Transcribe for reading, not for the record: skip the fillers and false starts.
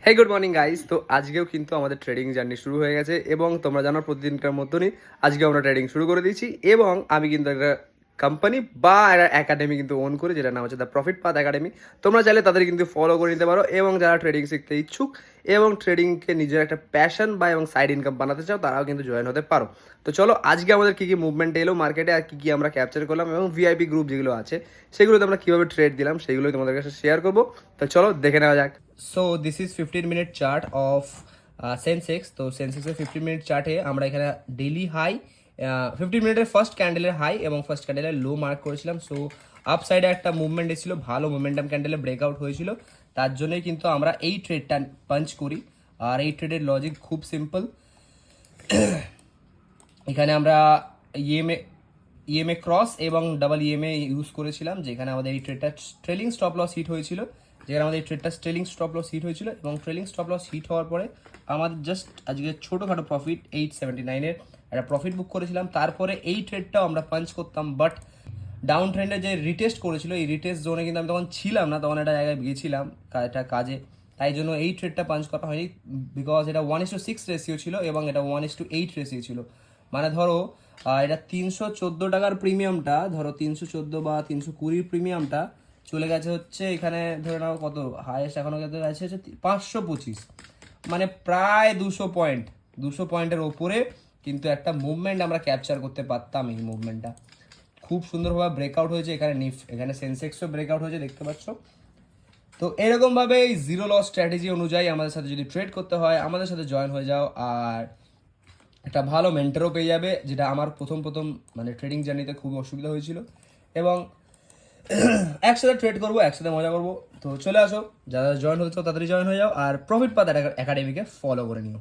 হে good morning guys. তো আজকেও কিন্তু আমাদের ট্রেডিং জার্নি শুরু হয়ে গেছে এবং তোমরা জানো প্রতিদিনকার মতনই আজকে আমরা ট্রেডিং শুরু করে দিয়েছি এবং আমি কিন্তু একটা কোম্পানি বা একটা একাডেমি কিন্তু ওন করি, যেটা নাম হচ্ছে দ্য প্রফিট পাথ একাডেমি। তোমরা চাইলে তাদের কিন্তু ফলো করে নিতে পারো এবং যারা ট্রেডিং শিখতে ইচ্ছুক এবং ট্রেডিংকে নিজের একটা প্যাশন বা এবং সাইড ইনকাম বানাতে চাও তারাও কিন্তু জয়েন হতে পারো। তো চলো আজকে আমাদের কী কী মুভমেন্ট এলো মার্কেটে আর কী কী আমরা ক্যাপচার করলাম এবং ভিআইপি গ্রুপ যেগুলো আছে সেগুলোতে আমরা কীভাবে ট্রেড দিলাম সেগুলোই তোমাদের কাছে শেয়ার করবো। তো চলো দেখে নেওয়া যাক। So this is 15 minute chart of Sensex. তো সেন্সেক্সের 15 মিনিট চার্টে আমরা এখানে ডেলি হাই 15 মিনিটের ফার্স্ট ক্যান্ডেলের হাই এবং ফার্স্ট ক্যান্ডেলের লো মার্ক করেছিলাম। সো আপ সাইডে একটা মুভমেন্ট এসেছিল, ভালো মোমেন্টাম ক্যান্ডেলে ব্রেকআউট হয়েছিল, তার জন্যই কিন্তু আমরা এই ট্রেডটা পাঞ্চ করি। আর এই ট্রেডের লজিক খুব সিম্পল। এখানে আমরা ইএমএ ক্রস এবং ডাবল ইএমএ ইউজ করেছিলাম, যেখানে আমাদের এই ট্রেডটা ট্রেলিং স্টপ লস হিট হয়েছিল, যেখানে আমাদের এই ট্রেডটা ট্রেলিং স্টপ লস হিট হয়েছিল এবং ট্রেলিং স্টপ লস হিট হওয়ার পরে আমাদের জাস্ট আজকে ছোটোখাটো প্রফিট 879-এর একটা প্রফিট বুক করেছিলাম। তারপরে এই ট্রেডটাও আমরা পাঞ্চ করতাম, বাট ডাউন ট্রেন্ডে যে রিটেস্ট করেছিল এই রিটেস্ট জোনে কিন্তু আমি তখন ছিলাম না, তখন একটা জায়গায় গিয়েছিলাম একটা কাজে, তাই জন্য এই ট্রেডটা পাঞ্চ করা হয়নি। বিকজ এটা 1:6 রেশিও ছিল এবং এটা 1:8 রেশিও ছিল। মানে ধরো এটা 314 টাকার প্রিমিয়ামটা, ধরো 314 বা 320 প্রিমিয়ামটা চলে গেছে হচ্ছে এখানে, ধরে নাও কত হাইয়েস্ট এখনো গেছে হচ্ছে 525, মানে প্রায় 200 পয়েন্ট, 200 পয়েন্টের ওপরে কিন্তু একটা মুভমেন্ট আমরা ক্যাপচার করতে পারতাম। এই মুভমেন্টটা খুব সুন্দরভাবে ব্রেকআউট হয়েছে, এখানে এখানে সেন্সেক্সও ব্রেকআউট হয়েছে দেখতে পাচ্ছ। তো এরকমভাবে এই জিরো লস স্ট্র্যাটেজি অনুযায়ী আমাদের সাথে যদি ট্রেড করতে হয় আমাদের সাথে জয়েন হয়ে যাও, আর একটা ভালো মেন্টরও পেয়ে যাবে, যেটা আমার প্রথম মানে ট্রেডিং জার্নিতে খুব অসুবিধা হয়েছিল। এবং একসাথে ট্রেড করবো, একসাথে মজা করবো। তো চলে আসো, যারা জয়েন হতে চাও তাড়াতাড়ি জয়েন হয়ে যাও আর প্রফিট পাথ একাডেমিকে ফলো করে নিও।